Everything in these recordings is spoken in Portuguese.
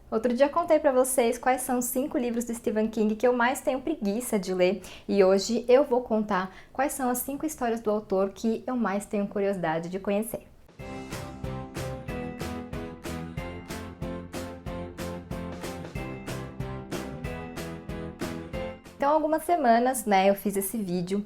Outro dia contei pra vocês quais são os 5 livros do Stephen King que eu mais tenho preguiça de ler e hoje eu vou contar quais são as 5 histórias do autor que eu mais tenho curiosidade de conhecer. Então, há algumas semanas, né, eu fiz esse vídeo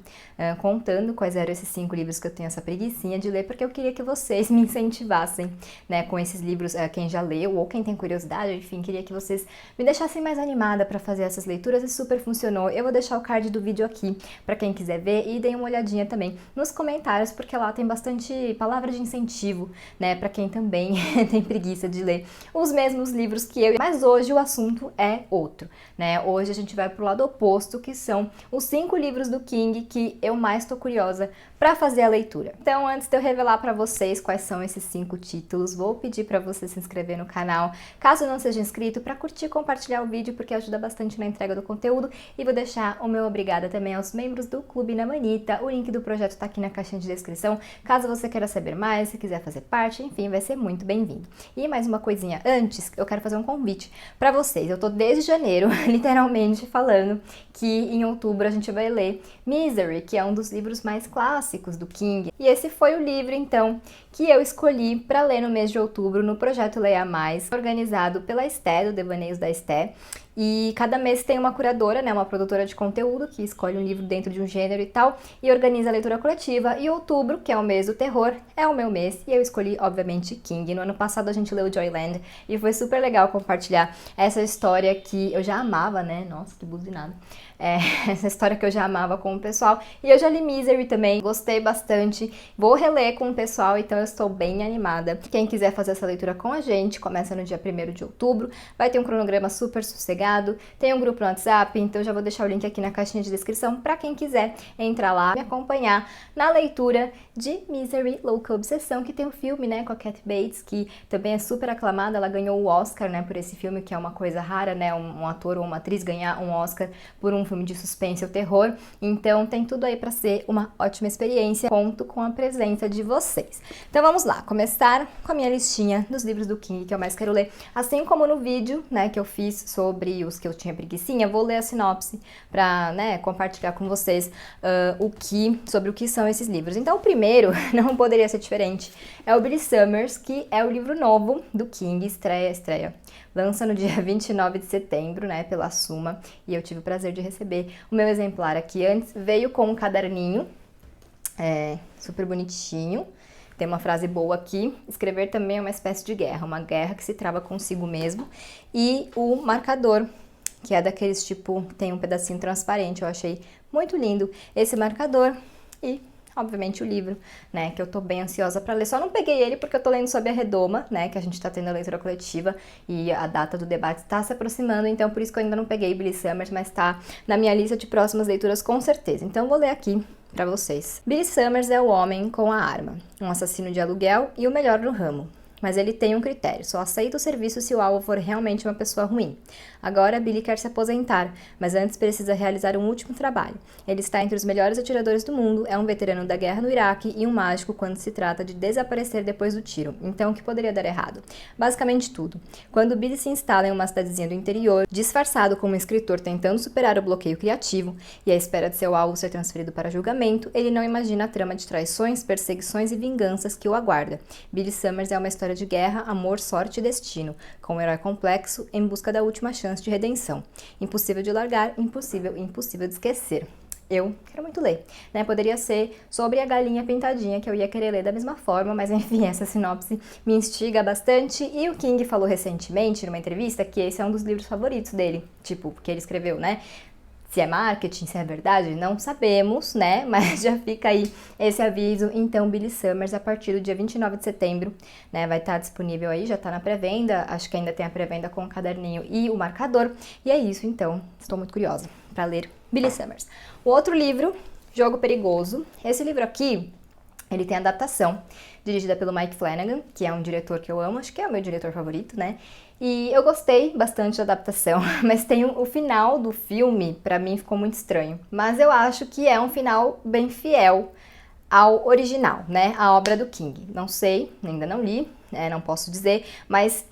contando quais eram esses 5 livros que eu tenho essa preguicinha de ler, porque eu queria que vocês me incentivassem, né, com esses livros, quem já leu ou quem tem curiosidade, enfim, queria que vocês me deixassem mais animada para fazer essas leituras e super funcionou. Eu vou deixar o card do vídeo aqui para quem quiser ver e deem uma olhadinha também nos comentários, porque lá tem bastante palavra de incentivo, né, para quem também tem preguiça de ler os mesmos livros que eu. Mas hoje o assunto é outro, né? Hoje a gente vai pro lado oposto, que são os 5 livros do King que eu mais tô curiosa para fazer a leitura. Então, antes de eu revelar para vocês quais são esses 5 títulos, vou pedir para você se inscrever no canal, caso não seja inscrito, para curtir e compartilhar o vídeo, porque ajuda bastante na entrega do conteúdo, e vou deixar o meu obrigada também aos membros do Clube na Manita. O link do projeto tá aqui na caixinha de descrição, caso você queira saber mais, se quiser fazer parte, enfim, vai ser muito bem-vindo. E mais uma coisinha antes, eu quero fazer um convite para vocês. Eu tô desde janeiro, literalmente, falando que em outubro a gente vai ler Misery, que é um dos livros mais clássicos do King. E esse foi o livro, então, que eu escolhi para ler no mês de outubro no projeto Leia Mais, organizado pela Esté, do Devaneios da Esté. E cada mês tem uma curadora, né, uma produtora de conteúdo, que escolhe um livro dentro de um gênero e tal, e organiza a leitura coletiva. E outubro, que é o mês do terror, é o meu mês, e eu escolhi, obviamente, King. No ano passado a gente leu Joyland, e foi super legal compartilhar essa história que eu já amava, né, nossa, que buzinada. Essa história que eu já amava com o pessoal, e eu já li Misery também, gostei bastante, vou reler com o pessoal, então eu estou bem animada. Quem quiser fazer essa leitura com a gente, começa no dia 1º de outubro, vai ter um cronograma super sossegado, tem um grupo no WhatsApp, então já vou deixar o link aqui na caixinha de descrição para quem quiser entrar lá e me acompanhar na leitura de Misery, Louca Obsessão, que tem um filme, né, com a Kathy Bates, que também é super aclamada, ela ganhou o Oscar, né, por esse filme, que é uma coisa rara, né, um ator ou uma atriz ganhar um Oscar por um filme de suspense ou terror, então tem tudo aí para ser uma ótima experiência, conto com a presença de vocês. Então vamos lá, começar com a minha listinha dos livros do King que eu mais quero ler, assim como no vídeo, né, que eu fiz sobre os que eu tinha preguicinha, vou ler a sinopse para, né, compartilhar com vocês sobre o que são esses livros. Então o primeiro, não poderia ser diferente, é o Billy Summers, que é o livro novo do King, estreia. Lança no dia 29 de setembro, né, pela Suma, e eu tive o prazer de receber o meu exemplar aqui antes. Veio com um caderninho, super bonitinho, tem uma frase boa aqui: escrever também é uma espécie de guerra, uma guerra que se trava consigo mesmo, e o marcador, que é daqueles tipo, tem um pedacinho transparente, eu achei muito lindo esse marcador, e obviamente o livro, né, que eu tô bem ansiosa para ler. Só não peguei ele porque eu tô lendo sobre a Redoma, né, que a gente tá tendo a leitura coletiva e a data do debate tá se aproximando, então por isso que eu ainda não peguei Billy Summers, mas tá na minha lista de próximas leituras com certeza. Então vou ler aqui para vocês. Billy Summers é o homem com a arma, um assassino de aluguel e o melhor no ramo. Mas ele tem um critério, só aceita o serviço se o alvo for realmente uma pessoa ruim. Agora, Billy quer se aposentar, mas antes precisa realizar um último trabalho. Ele está entre os melhores atiradores do mundo, é um veterano da guerra no Iraque e um mágico quando se trata de desaparecer depois do tiro. Então, o que poderia dar errado? Basicamente tudo. Quando Billy se instala em uma cidadezinha do interior, disfarçado como um escritor tentando superar o bloqueio criativo e à espera de seu alvo ser transferido para julgamento, ele não imagina a trama de traições, perseguições e vinganças que o aguarda. Billy Summers é uma história de guerra, amor, sorte e destino, com um herói complexo em busca da última chance de redenção. Impossível de largar, impossível de esquecer. Eu quero muito ler, né? Poderia ser sobre a galinha pintadinha, que eu ia querer ler da mesma forma, mas enfim, essa sinopse me instiga bastante. E o King falou recentemente, numa entrevista, que esse é um dos livros favoritos dele, tipo, que ele escreveu, né? Se é marketing, se é verdade, não sabemos, né? Mas já fica aí esse aviso. Então, Billy Summers, a partir do dia 29 de setembro, né? Vai estar disponível aí, já tá na pré-venda. Acho que ainda tem a pré-venda com o caderninho e o marcador. E é isso, então. Estou muito curiosa para ler Billy Summers. O outro livro, Jogo Perigoso. Esse livro aqui, ele tem adaptação, dirigida pelo Mike Flanagan, que é um diretor que eu amo, acho que é o meu diretor favorito, né? E eu gostei bastante da adaptação, mas tem o final do filme, pra mim ficou muito estranho. Mas eu acho que é um final bem fiel ao original, né? A obra do King. Não sei, ainda não li, não posso dizer, mas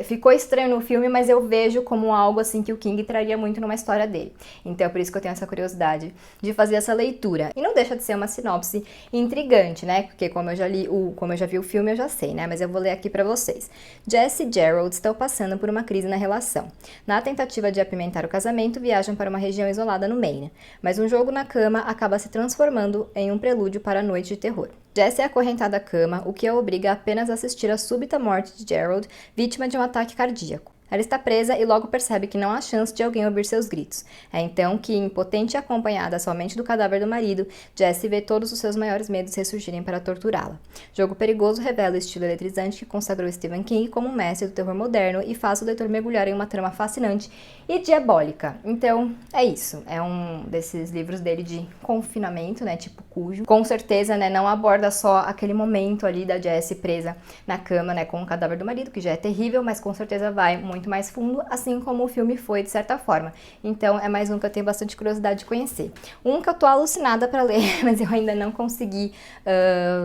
ficou estranho no filme, mas eu vejo como algo assim que o King traria muito numa história dele. Então é por isso que eu tenho essa curiosidade de fazer essa leitura. E não deixa de ser uma sinopse intrigante, né? Porque como eu já vi o filme, eu já sei, né? Mas eu vou ler aqui pra vocês. Jesse e Gerald estão passando por uma crise na relação. Na tentativa de apimentar o casamento, viajam para uma região isolada no Maine, mas um jogo na cama acaba se transformando em um prelúdio para a noite de terror. Jesse é acorrentada à cama, o que a obriga a apenas assistir à súbita morte de Gerald, vítima de um ataque cardíaco. Ela está presa e logo percebe que não há chance de alguém ouvir seus gritos. É então que, impotente e acompanhada somente do cadáver do marido, Jesse vê todos os seus maiores medos ressurgirem para torturá-la. Jogo Perigoso revela o estilo eletrizante que consagrou Stephen King como mestre do terror moderno e faz o leitor mergulhar em uma trama fascinante e diabólica. Então, é isso. É um desses livros dele de confinamento, né, tipo Cujo. Com certeza, né, não aborda só aquele momento ali da Jessie presa na cama, né, com o cadáver do marido, que já é terrível, mas com certeza vai muito mais fundo, assim como o filme foi, de certa forma. Então, é mais um que eu tenho bastante curiosidade de conhecer. Um que eu tô alucinada pra ler, mas eu ainda não consegui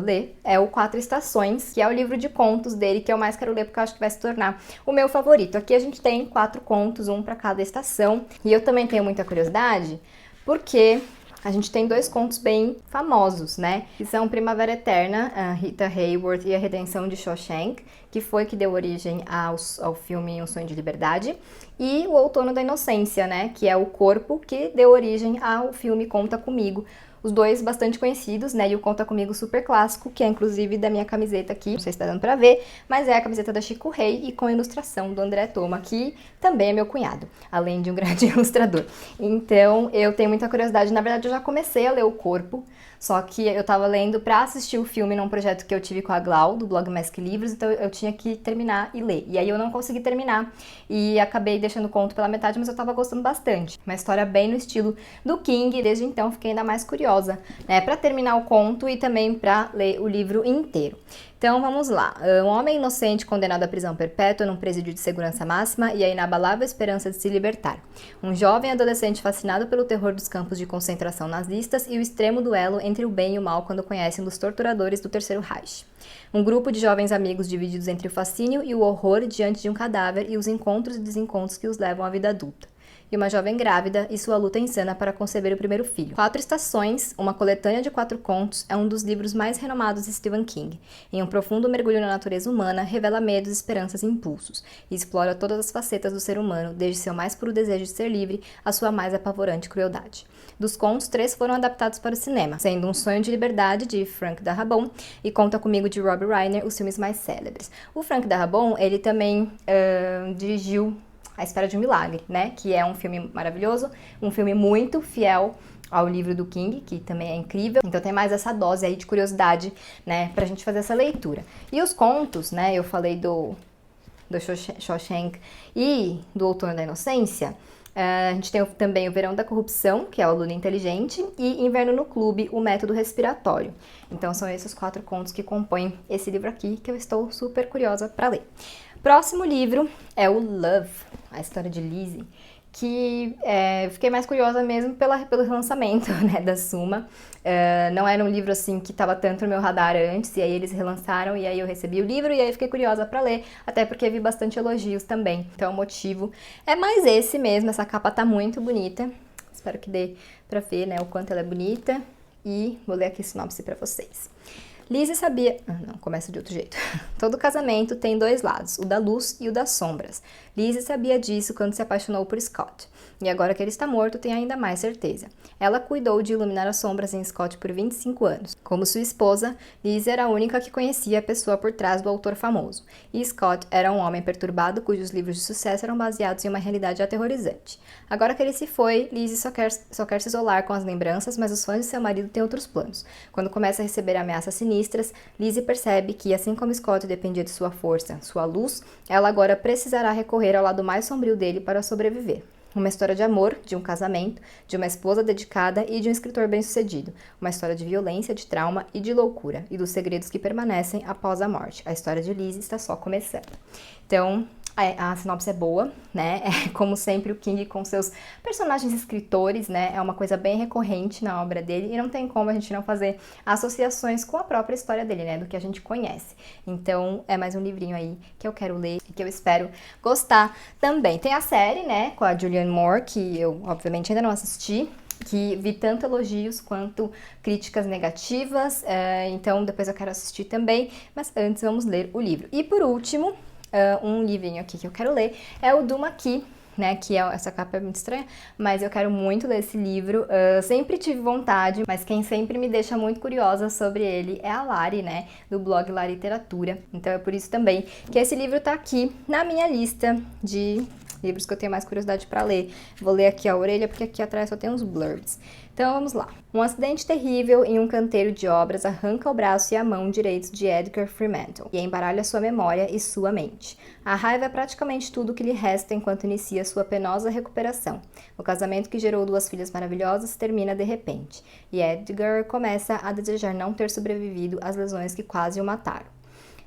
ler, é o Quatro Estações, que é o livro de contos dele, que eu mais quero ler, porque eu acho que vai se tornar o meu favorito. Aqui a gente tem 4 contos, um pra cada estação, e eu também tenho muita curiosidade, porque a gente tem 2 contos bem famosos, né? Que são Primavera Eterna, a Rita Hayworth e a Redenção de Shawshank, que foi que deu origem ao filme Um Sonho de Liberdade, e O Outono da Inocência, né? Que é o corpo que deu origem ao filme Conta Comigo. Os dois bastante conhecidos, né? E o Conta Comigo super clássico, que é inclusive da minha camiseta aqui, não sei se tá dando pra ver, mas é a camiseta da Chico Rei e com ilustração do André Toma, que também é meu cunhado, além de um grande ilustrador. Então, eu tenho muita curiosidade. Na verdade, eu já comecei a ler o corpo, só que eu tava lendo pra assistir o filme num projeto que eu tive com a Glau, do blog Mask Livros, então eu tinha que terminar e ler. E aí eu não consegui terminar e acabei deixando o conto pela metade, mas eu tava gostando bastante. Uma história bem no estilo do King, e desde então fiquei ainda mais curiosa, né, pra terminar o conto e também pra ler o livro inteiro. Então vamos lá. Um homem inocente condenado à prisão perpétua num presídio de segurança máxima e a inabalável esperança de se libertar. Um jovem adolescente fascinado pelo terror dos campos de concentração nazistas e o extremo duelo entre o bem e o mal quando conhecem os torturadores do Terceiro Reich. Um grupo de jovens amigos divididos entre o fascínio e o horror diante de um cadáver e os encontros e desencontros que os levam à vida adulta. E uma jovem grávida e sua luta insana para conceber o primeiro filho. Quatro Estações, uma coletânea de 4 contos, é um dos livros mais renomados de Stephen King. Em um profundo mergulho na natureza humana, revela medos, esperanças e impulsos, e explora todas as facetas do ser humano, desde seu mais puro desejo de ser livre à sua mais apavorante crueldade. Dos contos, 3 foram adaptados para o cinema, sendo Um Sonho de Liberdade, de Frank Darabont, e Conta Comigo, de Rob Reiner, os filmes mais célebres. O Frank Darabont, ele também dirigiu A Espera de um Milagre, né? Que é um filme maravilhoso, um filme muito fiel ao livro do King, que também é incrível. Então tem mais essa dose aí de curiosidade, né? Pra gente fazer essa leitura. E os contos, né? Eu falei do Shawshank e do Outono da Inocência. A gente tem também O Verão da Corrupção, que é o Aluno Inteligente, e Inverno no Clube, O Método Respiratório. Então são esses 4 contos que compõem esse livro aqui, que eu estou super curiosa para ler. Próximo livro é o Love, a história de Lizzie, que fiquei mais curiosa mesmo pelo relançamento, né, da Suma. Não era um livro assim que estava tanto no meu radar antes, e aí eles relançaram, e aí eu recebi o livro, e aí fiquei curiosa para ler, até porque vi bastante elogios também. Então o motivo é mais esse mesmo, essa capa tá muito bonita, espero que dê pra ver, né, o quanto ela é bonita, e vou ler aqui a sinopse pra vocês. Lizzie sabia... não, começa de outro jeito. Todo casamento tem 2 lados, o da luz e o das sombras. Lizzie sabia disso quando se apaixonou por Scott. E agora que ele está morto, tem ainda mais certeza. Ela cuidou de iluminar as sombras em Scott por 25 anos. Como sua esposa, Lizzie era a única que conhecia a pessoa por trás do autor famoso. E Scott era um homem perturbado cujos livros de sucesso eram baseados em uma realidade aterrorizante. Agora que ele se foi, Lizzie só quer se isolar com as lembranças, mas os fãs de seu marido têm outros planos. Quando começa a receber ameaças sinistras, Lizzie percebe que, assim como Scott dependia de sua força, sua luz, ela agora precisará recorrer ao lado mais sombrio dele para sobreviver. Uma história de amor, de um casamento, de uma esposa dedicada e de um escritor bem-sucedido. Uma história de violência, de trauma e de loucura, e dos segredos que permanecem após a morte. A história de Lizzie está só começando. Então, A sinopse é boa, né? É como sempre o King com seus personagens escritores, né? É uma coisa bem recorrente na obra dele e não tem como a gente não fazer associações com a própria história dele, né? Do que a gente conhece. Então é mais um livrinho aí que eu quero ler e que eu espero gostar também. Tem a série, né? Com a Julianne Moore, que eu obviamente ainda não assisti, que vi tanto elogios quanto críticas negativas, então depois eu quero assistir também, mas antes vamos ler o livro. E por último, um livrinho aqui que eu quero ler é o Duma Key, né, que essa capa é muito estranha, mas eu quero muito ler esse livro, sempre tive vontade, mas quem sempre me deixa muito curiosa sobre ele é a Lari, né, do blog La Literatura, então é por isso também que esse livro tá aqui na minha lista de livros que eu tenho mais curiosidade para ler. Vou ler aqui a orelha, porque aqui atrás só tem uns blurbs. Então vamos lá. Um acidente terrível em um canteiro de obras arranca o braço e a mão direitos de Edgar Fremantle e embaralha sua memória e sua mente. A raiva é praticamente tudo o que lhe resta enquanto inicia sua penosa recuperação. O casamento que gerou 2 filhas maravilhosas termina de repente, e Edgar começa a desejar não ter sobrevivido às lesões que quase o mataram.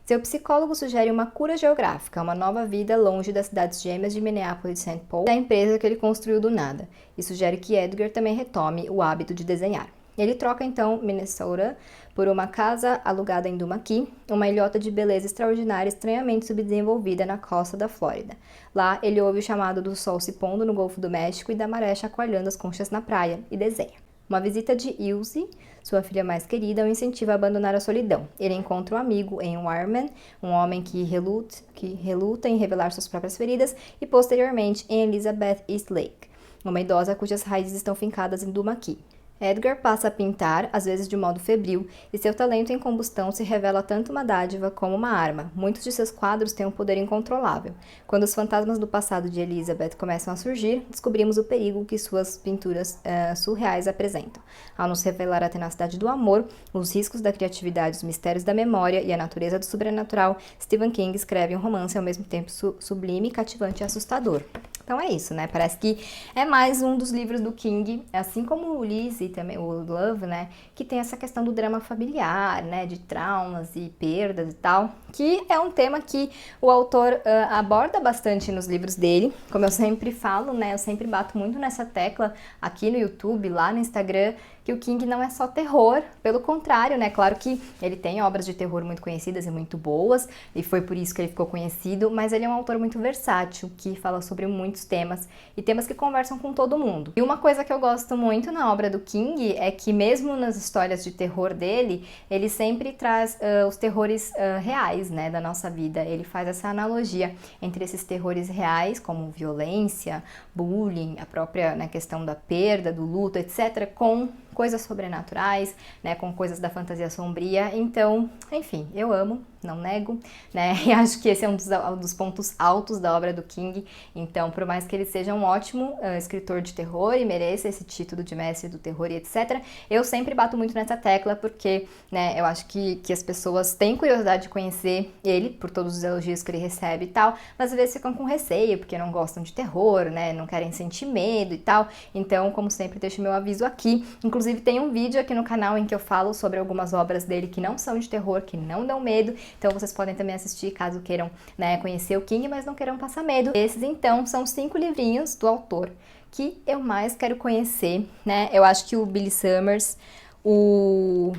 Seu psicólogo sugere uma cura geográfica, uma nova vida longe das cidades gêmeas de Minneapolis e St. Paul, da empresa que ele construiu do nada, e sugere que Edgar também retome o hábito de desenhar. Ele troca então Minnesota por uma casa alugada em Duma Key, uma ilhota de beleza extraordinária estranhamente subdesenvolvida na costa da Flórida. Lá ele ouve o chamado do sol se pondo no Golfo do México e da maré chacoalhando as conchas na praia, e desenha. Uma visita de Ilse, sua filha mais querida, o incentiva a abandonar a solidão. Ele encontra um amigo em Wireman, um homem que reluta em revelar suas próprias feridas, e posteriormente em Elizabeth Eastlake, uma idosa cujas raízes estão fincadas em Duma Key. Edgar passa a pintar, às vezes de modo febril, e seu talento em combustão se revela tanto uma dádiva como uma arma. Muitos de seus quadros têm um poder incontrolável. Quando os fantasmas do passado de Elizabeth começam a surgir, descobrimos o perigo que suas pinturas surreais apresentam. Ao nos revelar a tenacidade do amor, os riscos da criatividade, os mistérios da memória e a natureza do sobrenatural, Stephen King escreve um romance ao mesmo tempo sublime, cativante e assustador. Então é isso, né? Parece que é mais um dos livros do King, assim como o Ulysses e também o Love, né? Que tem essa questão do drama familiar, né? De traumas e perdas e tal, que é um tema que o autor aborda bastante nos livros dele. Como eu sempre falo, né? Eu sempre bato muito nessa tecla aqui no YouTube, lá no Instagram, que o King não é só terror, pelo contrário, né? Claro que ele tem obras de terror muito conhecidas e muito boas, e foi por isso que ele ficou conhecido, mas ele é um autor muito versátil, que fala sobre muitos temas, e temas que conversam com todo mundo. E uma coisa que eu gosto muito na obra do King é que mesmo nas histórias de terror dele, ele sempre traz os terrores reais, né, da nossa vida. Ele faz essa analogia entre esses terrores reais, como violência, bullying, a própria, né, questão da perda, do luto, etc., com coisas sobrenaturais, né, com coisas da fantasia sombria. Então, enfim, eu amo, não nego, né, e acho que esse é um dos pontos altos da obra do King. Então, por mais que ele seja um ótimo escritor de terror e mereça esse título de mestre do terror e etc., eu sempre bato muito nessa tecla porque, né, eu acho que as pessoas têm curiosidade de conhecer ele por todos os elogios que ele recebe e tal, mas às vezes ficam com receio porque não gostam de terror, né, não querem sentir medo e tal. Então, como sempre, deixo meu aviso aqui. Inclusive, tem um vídeo aqui no canal em que eu falo sobre algumas obras dele que não são de terror, que não dão medo. Então, vocês podem também assistir caso queiram, né, conhecer o King, mas não queiram passar medo. Esses, então, são 5 livrinhos do autor que eu mais quero conhecer, né? Eu acho que o Billy Summers, o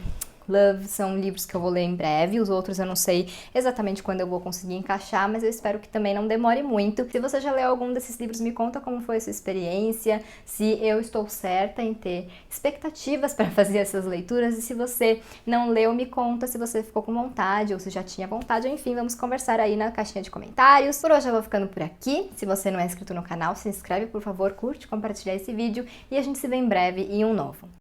Love são livros que eu vou ler em breve, os outros eu não sei exatamente quando eu vou conseguir encaixar, mas eu espero que também não demore muito. Se você já leu algum desses livros, me conta como foi a sua experiência, se eu estou certa em ter expectativas para fazer essas leituras, e se você não leu, me conta se você ficou com vontade ou se já tinha vontade, enfim, vamos conversar aí na caixinha de comentários. Por hoje eu vou ficando por aqui. Se você não é inscrito no canal, se inscreve, por favor, curte, compartilha esse vídeo e a gente se vê em breve em um novo.